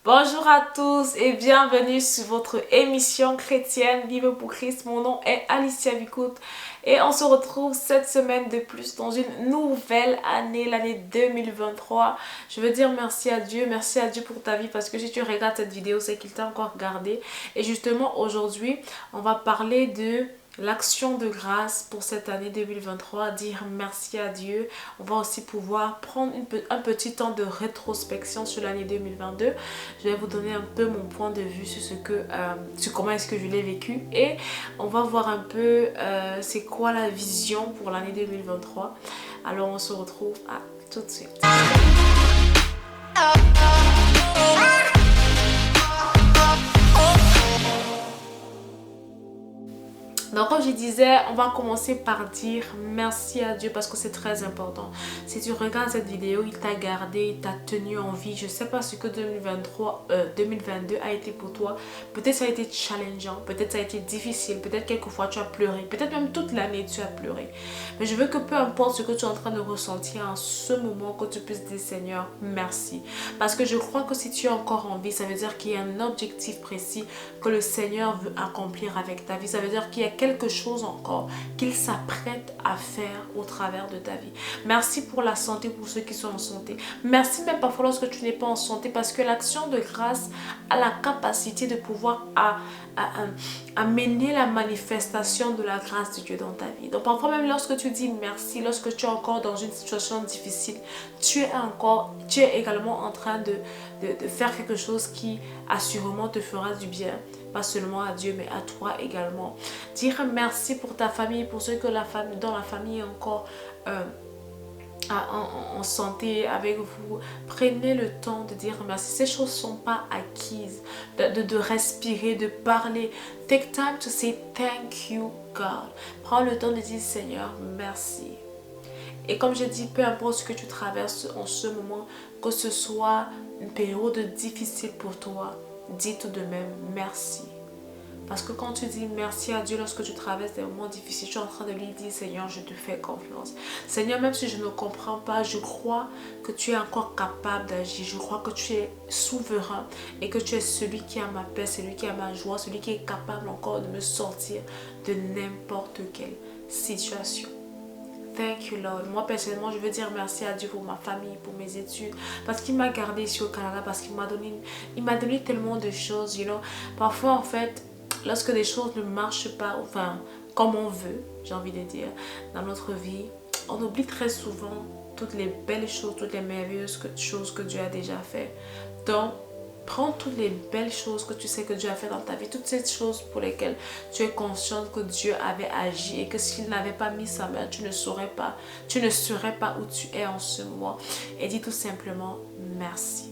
Bonjour à tous et bienvenue sur votre émission chrétienne Vive pour Christ. Mon nom est Alicia Vicoute et on se retrouve cette semaine de plus dans une nouvelle année, l'année 2023. Je veux dire merci à Dieu pour ta vie parce que si tu regardes cette vidéo, c'est qu'il t'a encore gardé. Et justement aujourd'hui, on va parler de l'action de grâce pour cette année 2023, dire merci à Dieu. On va aussi pouvoir prendre un petit temps de rétrospection sur l'année 2022. Je vais vous donner un peu mon point de vue sur comment est-ce que je l'ai vécu et on va voir un peu c'est quoi la vision pour l'année 2023. Alors on se retrouve à tout de suite. Donc comme je disais, on va commencer par dire merci à Dieu parce que c'est très important. Si tu regardes cette vidéo, il t'a gardé, il t'a tenu en vie. Je ne sais pas ce que 2022 a été pour toi. Peut-être ça a été challengeant, peut-être ça a été difficile, peut-être quelquefois tu as pleuré, peut-être même toute l'année tu as pleuré. Mais je veux que peu importe ce que tu es en train de ressentir en ce moment, que tu puisses dire Seigneur, merci. Parce que je crois que si tu es encore en vie, ça veut dire qu'il y a un objectif précis que le Seigneur veut accomplir avec ta vie. Ça veut dire qu'il y a quelque chose encore qu'il s'apprête à faire au travers de ta vie. Merci pour la santé pour ceux qui sont en santé. Merci même parfois lorsque tu n'es pas en santé parce que l'action de grâce a la capacité de pouvoir amener la manifestation de la grâce de Dieu dans ta vie. Donc parfois même lorsque tu dis merci, lorsque tu es encore dans une situation difficile, tu es également en train de faire quelque chose qui assurément te fera du bien. Pas seulement à Dieu, mais à toi également. Dire merci pour ta famille, pour ceux que dans la famille est encore en santé avec vous. Prenez le temps de dire merci. Ces choses ne sont pas acquises. De respirer, de parler. Take time to say thank you, God. Prends le temps de dire Seigneur, merci. Et comme je dis, peu importe ce que tu traverses en ce moment, que ce soit une période difficile pour toi, dis tout de même merci. Parce que quand tu dis merci à Dieu lorsque tu traverses des moments difficiles, tu es en train de lui dire Seigneur, je te fais confiance. Seigneur, même si je ne comprends pas, je crois que tu es encore capable d'agir. Je crois que tu es souverain et que tu es celui qui a ma paix, celui qui a ma joie, celui qui est capable encore de me sortir de n'importe quelle situation. Thank you Lord. Moi personnellement je veux dire merci à Dieu pour ma famille, pour mes études, parce qu'il m'a gardé ici au Canada, parce qu'il m'a donné tellement de choses, you know. Parfois en fait, lorsque des choses ne marchent pas, enfin comme on veut, j'ai envie de dire, dans notre vie, on oublie très souvent toutes les belles choses, toutes les merveilleuses choses que Dieu a déjà fait. Donc prends toutes les belles choses que tu sais que Dieu a fait dans ta vie, toutes ces choses pour lesquelles tu es consciente que Dieu avait agi et que s'il n'avait pas mis sa main, tu ne serais pas où tu es en ce moment. Et dis tout simplement merci.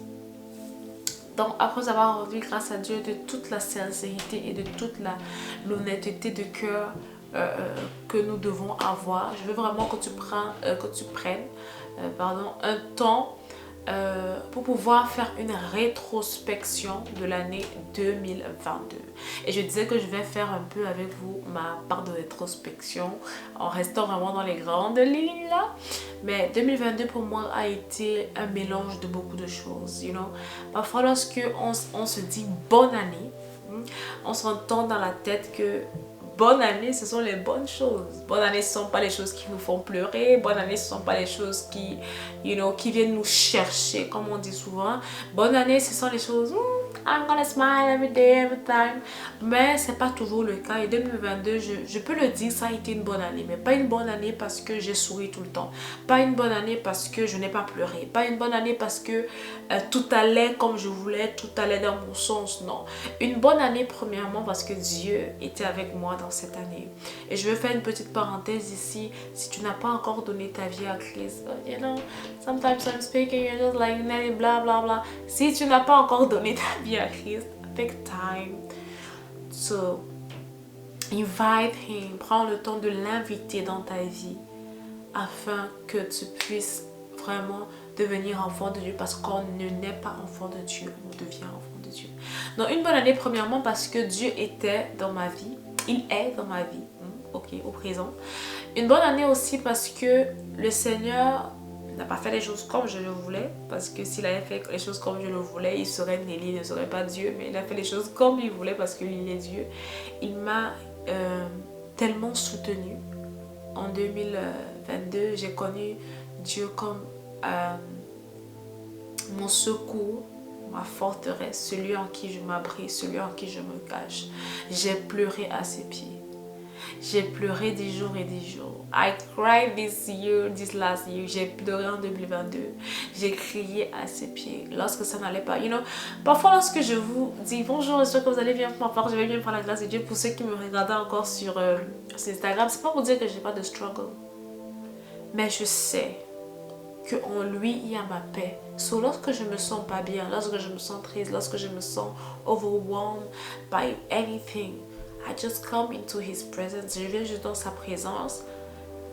Donc après avoir rendu grâce à Dieu de toute la sincérité et de toute l'honnêteté de cœur que nous devons avoir, je veux vraiment que tu prennes un temps pour pouvoir faire une rétrospection de l'année 2022. Et je disais que je vais faire un peu avec vous ma part de rétrospection en restant vraiment dans les grandes lignes là. Mais 2022 pour moi a été un mélange de beaucoup de choses, you know. Parfois lorsque on se dit bonne année, on s'entend dans la tête que bonne année, ce sont les bonnes choses. Bonne année, ce ne sont pas les choses qui nous font pleurer. Bonne année, ce ne sont pas les choses qui viennent nous chercher, comme on dit souvent. Bonne année, ce sont les choses, I'm gonna smile every day, every time. Mais ce n'est pas toujours le cas. Et 2022, je peux le dire, ça a été une bonne année. Mais pas une bonne année parce que j'ai souri tout le temps. Pas une bonne année parce que je n'ai pas pleuré. Pas une bonne année parce que tout allait comme je voulais, tout allait dans mon sens. Non. Une bonne année, premièrement, parce que Dieu était avec moi dans cette année. Et je veux faire une petite parenthèse ici. Si tu n'as pas encore donné ta vie à Christ, you know, sometimes I'm speaking, you're just like, blah, blah, blah. Si tu n'as pas encore donné ta vie à Christ, take time to invite him. Prends le temps de l'inviter dans ta vie afin que tu puisses vraiment devenir enfant de Dieu, parce qu'on ne naît pas enfant de Dieu, on devient enfant de Dieu. Donc une bonne année premièrement parce que Dieu était dans ma vie, il est dans ma vie, ok, au présent. Une bonne année aussi parce que le Seigneur n'a pas fait les choses comme je le voulais, parce que s'il avait fait les choses comme je le voulais, il serait Nelly, il ne serait pas Dieu, mais il a fait les choses comme il voulait parce qu'il est Dieu. Il m'a tellement soutenue. En 2022, j'ai connu Dieu comme mon secours, ma forteresse, celui en qui je m'abrite, celui en qui je me cache. J'ai pleuré à ses pieds. J'ai pleuré des jours et des jours. I cried this last year. J'ai pleuré en 2022. J'ai crié à ses pieds lorsque ça n'allait pas. Parfois lorsque je vous dis bonjour, j'espère que vous allez bien, pour ma part, je vais bien par la grâce de Dieu. Pour ceux qui me regardent encore sur Instagram, c'est pas pour dire que j'ai pas de struggle. Mais je sais qu'en lui, il y a ma paix. So, lorsque je me sens pas bien, lorsque je me sens triste, lorsque je me sens overwhelmed by anything, I just come into his presence. Je viens juste dans sa présence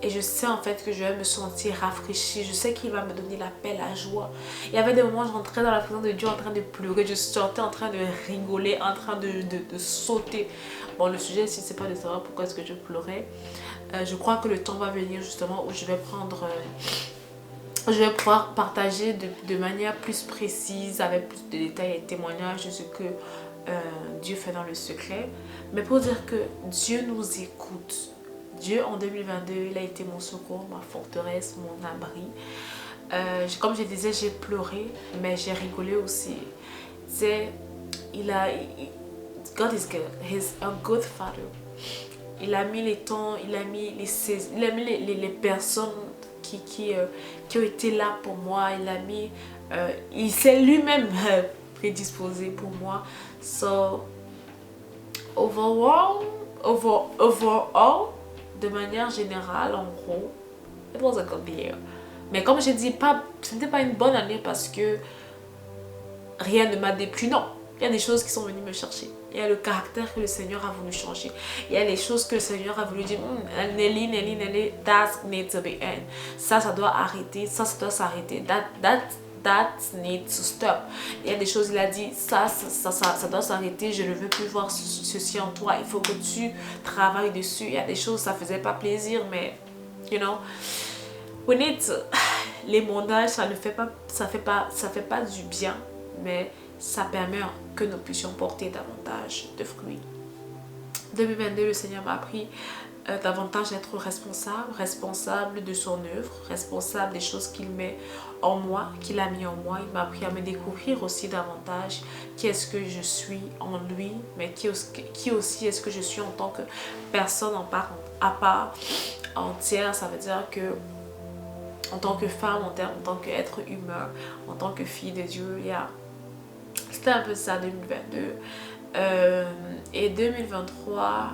et je sais en fait que je vais me sentir rafraîchie. Je sais qu'il va me donner la paix, la joie. Il y avait des moments où je rentrais dans la présence de Dieu en train de pleurer. Je sortais en train de rigoler, en train de sauter. Bon, le sujet ici, c'est pas de savoir pourquoi est-ce que je pleurais. Je crois que le temps va venir justement où je vais prendre... je vais pouvoir partager de manière plus précise, avec plus de détails et témoignages de ce que Dieu fait dans le secret. Mais pour dire que Dieu nous écoute. Dieu en 2022, il a été mon secours, ma forteresse, mon abri. Comme je disais, j'ai pleuré, mais j'ai rigolé aussi. God is good. He's a good father. Il a mis les temps, il a mis les personnes qui ont été là pour moi. Il s'est lui-même prédisposé pour moi. So, overall, de manière générale, en gros, it was a good year. Mais comme je dis, ce n'était pas une bonne année parce que rien ne m'a déplu. Non, il y a des choses qui sont venues me chercher. Il y a le caractère que le Seigneur a voulu changer. Il y a les choses que le Seigneur a voulu dire, Nelly, that needs to be end. Ça doit arrêter, ça doit s'arrêter. That needs to stop. Il y a des choses, il a dit, ça doit s'arrêter, je ne veux plus voir ceci en toi, il faut que tu travailles dessus. Il y a des choses, ça ne faisait pas plaisir, mais, we need to... Les mondages, ça fait pas du bien, mais ça permet que nous puissions porter davantage de fruits. 2022, le Seigneur m'a appris davantage d'être responsable de son œuvre, responsable des choses qu'il met en moi, qu'il a mis en moi. Il m'a appris à me découvrir aussi davantage qui est-ce que je suis en lui, mais qui aussi est-ce que je suis en tant que personne à part entière. Ça veut dire que en tant que femme, en tant qu'être humain, en tant que fille de Dieu, c'était un peu ça 2022. Et 2023...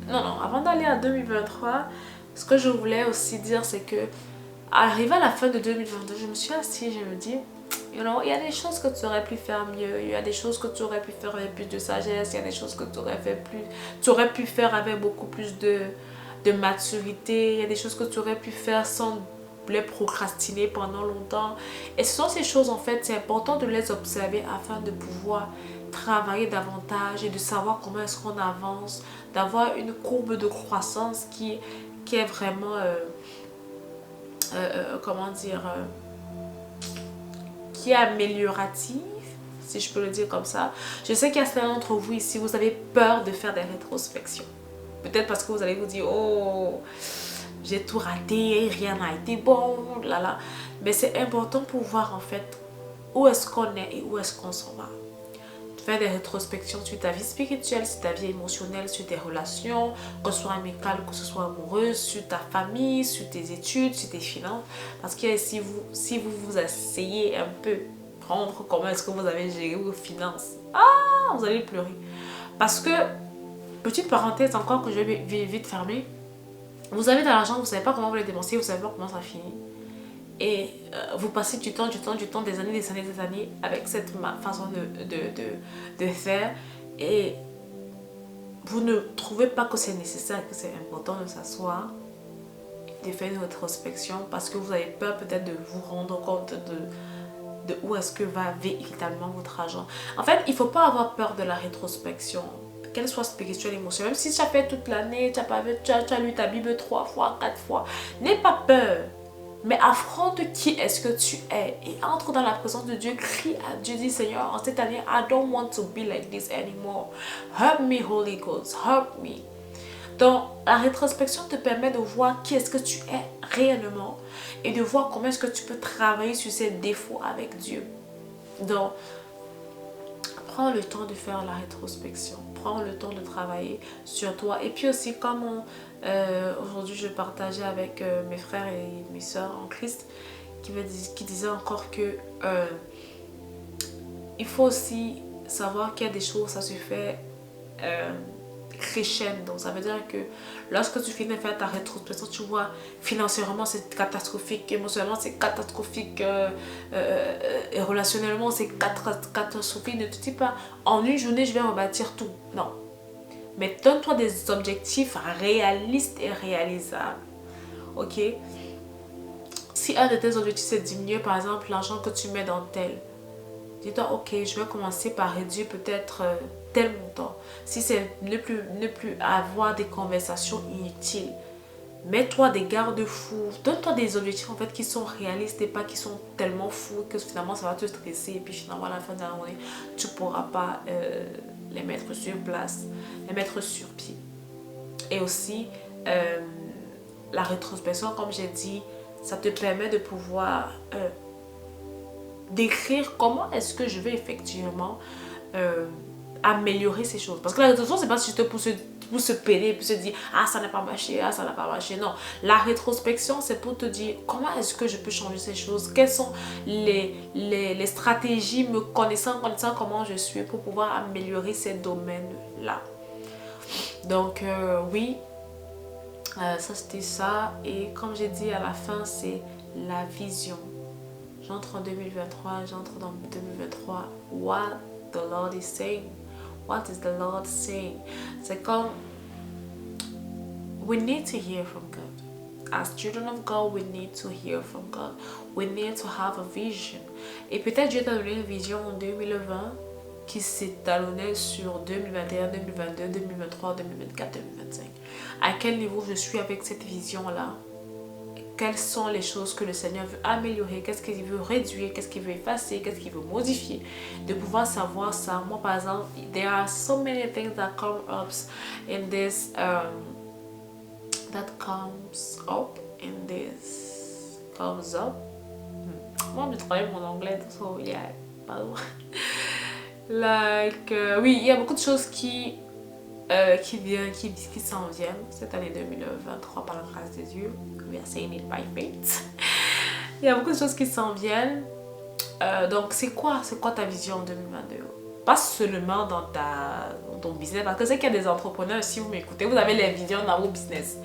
Non, avant d'aller à 2023, ce que je voulais aussi dire, c'est que arrivé à la fin de 2022, je me suis assise, je me dis, il y a des choses que tu aurais pu faire mieux, il y a des choses que tu aurais pu faire avec plus de sagesse, il y a des choses que tu aurais pu faire avec beaucoup plus de maturité, il y a des choses que tu aurais pu faire sans les procrastiner pendant longtemps. Et ce sont ces choses, en fait, c'est important de les observer afin de pouvoir travailler davantage et de savoir comment est-ce qu'on avance, d'avoir une courbe de croissance qui est vraiment, qui est améliorative, si je peux le dire comme ça. Je sais qu'il y a certains d'entre vous ici, vous avez peur de faire des rétrospections. Peut-être parce que vous allez vous dire, oh, j'ai tout raté, rien n'a été bon, là. Mais c'est important pour voir en fait où est-ce qu'on est et où est-ce qu'on s'en va. Faire des rétrospections sur ta vie spirituelle, sur ta vie émotionnelle, sur tes relations, que ce soit amicale, que ce soit amoureuse, sur ta famille, sur tes études, sur tes finances. Parce que si vous essayez un peu prendre comment est-ce que vous avez géré vos finances, vous allez pleurer. Parce que, petite parenthèse encore que je vais vite fermer, vous avez de l'argent, vous ne savez pas comment vous le dépenser, vous ne savez pas comment ça finit. Et vous passez du temps, des années avec cette façon de faire. Et vous ne trouvez pas que c'est nécessaire, que c'est important de s'asseoir, de faire une rétrospection parce que vous avez peur peut-être de vous rendre compte de où est-ce que va véritablement votre argent. En fait, il ne faut pas avoir peur de la rétrospection, qu'elle soit spirituelle, émotionnelle. Même si tu as fait toute l'année, tu as lu ta Bible 3 fois, 4 fois, n'aie pas peur. Mais affronte qui est-ce que tu es et entre dans la présence de Dieu, crie à Dieu, dis Seigneur, en cette année, I don't want to be like this anymore. Help me, Holy Ghost, help me. Donc, la rétrospection te permet de voir qui est-ce que tu es réellement et de voir comment est-ce que tu peux travailler sur ces défauts avec Dieu. Donc, prends le temps de faire la rétrospection. Prends le temps de travailler sur toi. Et puis aussi, comme aujourd'hui je partageais avec mes frères et mes soeurs en Christ, qui disaient encore que il faut aussi savoir qu'il y a des choses, ça se fait crescendo. Ça veut dire que lorsque tu finis de faire ta rétrospection, tu vois financièrement c'est catastrophique, émotionnellement c'est catastrophique, et relationnellement c'est catastrophique. Ne te dis pas en une journée je vais rebâtir tout. Non. Mais donne-toi des objectifs réalistes et réalisables. Ok? Si un de tes objectifs c'est diminuer par exemple l'argent que tu mets dans tel, dis-toi, ok, je vais commencer par réduire peut-être tel montant. Si c'est ne plus avoir des conversations inutiles, mets-toi des garde-fous. Donne-toi des objectifs en fait qui sont réalistes et pas qui sont tellement fous que finalement ça va te stresser. Et puis finalement à la fin de la journée, tu ne pourras pas les mettre sur place, les mettre sur pied. Et aussi, la rétrospection, comme j'ai dit, ça te permet de pouvoir d'écrire comment est-ce que je vais effectivement améliorer ces choses. Parce que la rétrospection, c'est pas juste pour se péler, pour se dire ah ça n'a pas marché, ah ça n'a pas marché. Non, la rétrospection, c'est pour te dire comment est-ce que je peux changer ces choses, quelles sont les stratégies, me connaissant comment je suis pour pouvoir améliorer ces domaines-là. Donc oui, ça c'était ça. Et comme j'ai dit à la fin, c'est la vision. J'entre en 2023, j'entre dans 2023. What the Lord is saying? What is the Lord saying? C'est comme, we need to hear from God. As children of God, we need to hear from God. We need to have a vision. Et peut-être Dieu t'a donné une vision en 2020 qui s'étalonnait sur 2021, 2022, 2023, 2024, 2025. À quel niveau je suis avec cette vision-là? Quelles sont les choses que le Seigneur veut améliorer, qu'est-ce qu'il veut réduire, qu'est-ce qu'il veut effacer, qu'est-ce qu'il veut modifier. De pouvoir savoir ça. Moi, par exemple, there are so many things that come up in this, comes up. Moi, je travaille mon anglais, so yeah, pardon. Oui, il y a beaucoup de choses qui s'en viennent cette année 2023 par la grâce de Dieu. We are saying it by faith. Il y a beaucoup de choses qui s'en viennent. Donc c'est quoi ta vision en 2022? Pas seulement dans ton business, parce que c'est qu'il y a des entrepreneurs, si vous m'écoutez, vous avez les visions dans vos business.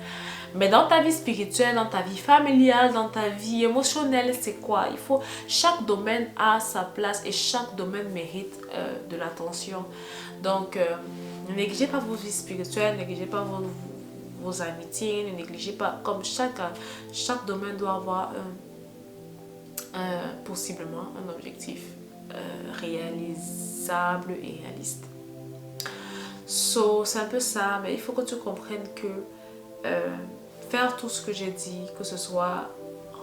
Mais dans ta vie spirituelle, dans ta vie familiale, dans ta vie émotionnelle, c'est quoi? Chaque domaine a sa place et chaque domaine mérite de l'attention. Donc, ne négligez pas vos vies spirituelles, ne négligez pas vos amitiés, ne négligez pas, comme chaque domaine doit avoir possiblement un objectif réalisable et réaliste. C'est un peu ça, mais il faut que tu comprennes que faire tout ce que j'ai dit, que ce soit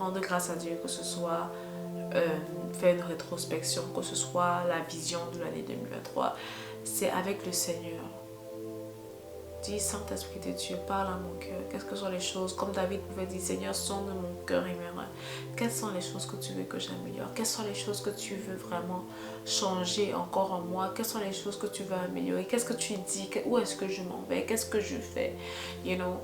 rendre grâce à Dieu, que ce soit faire une rétrospection, que ce soit la vision de l'année 2023, c'est avec le Seigneur. Dis, Saint-Esprit de Dieu, parle à mon cœur. Qu'est-ce que sont les choses? Comme David pouvait dire, Seigneur, sonde mon cœur et mes reins. Quelles sont les choses que tu veux que j'améliore? Quelles sont les choses que tu veux vraiment changer encore en moi? Quelles sont les choses que tu veux améliorer? Qu'est-ce que tu dis? Où est-ce que je m'en vais? Qu'est-ce que je fais? You know?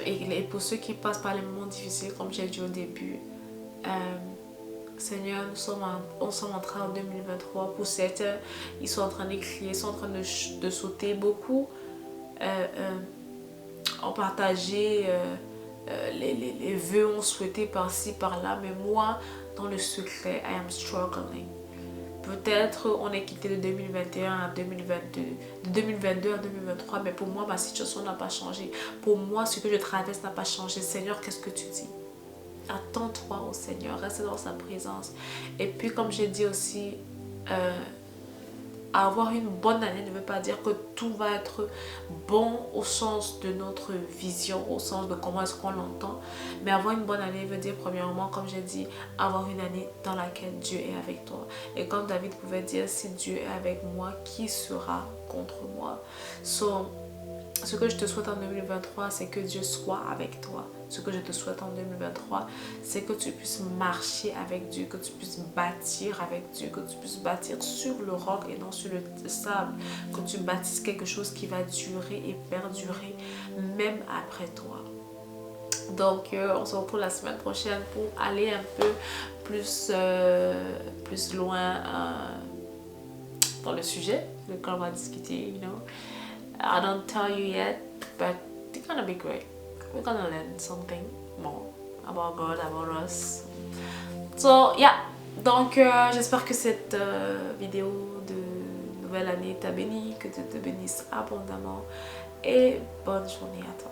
Et pour ceux qui passent par les moments difficiles, comme j'ai dit au début, Seigneur, nous sommes entrés en 2023. Pour certains, ils sont en train de crier, ils sont en train de sauter. Beaucoup ont partagé les vœux, ont souhaité par-ci, par-là. Mais moi, dans le secret, I am struggling. Peut-être on est quitté de 2021 à 2022, de 2022 à 2023, mais pour moi, ma situation n'a pas changé. Pour moi, ce que je traverse n'a pas changé. Seigneur, qu'est-ce que tu dis? Attends-toi au Seigneur, reste dans sa présence. Et puis, comme j'ai dit aussi, avoir une bonne année ne veut pas dire que tout va être bon au sens de notre vision, au sens de comment est-ce qu'on l'entend. Mais avoir une bonne année veut dire premièrement, comme j'ai dit, avoir une année dans laquelle Dieu est avec toi. Et comme David pouvait dire, si Dieu est avec moi, qui sera contre moi? So, ce que je te souhaite en 2023, c'est que Dieu soit avec toi. Ce que je te souhaite en 2023, c'est que tu puisses marcher avec Dieu, que tu puisses bâtir avec Dieu, que tu puisses bâtir sur le roc et non sur le sable, que tu bâtisses quelque chose qui va durer et perdurer même après toi. Donc, on se retrouve la semaine prochaine pour aller un peu plus loin dans le sujet, de quoi on va discuter, you know. I don't tell you yet, but it's gonna be great. We're gonna learn something more about God, about us. So, yeah. Donc, j'espère que cette vidéo de nouvelle année t'a béni, que Dieu te bénisse abondamment. Et bonne journée à toi.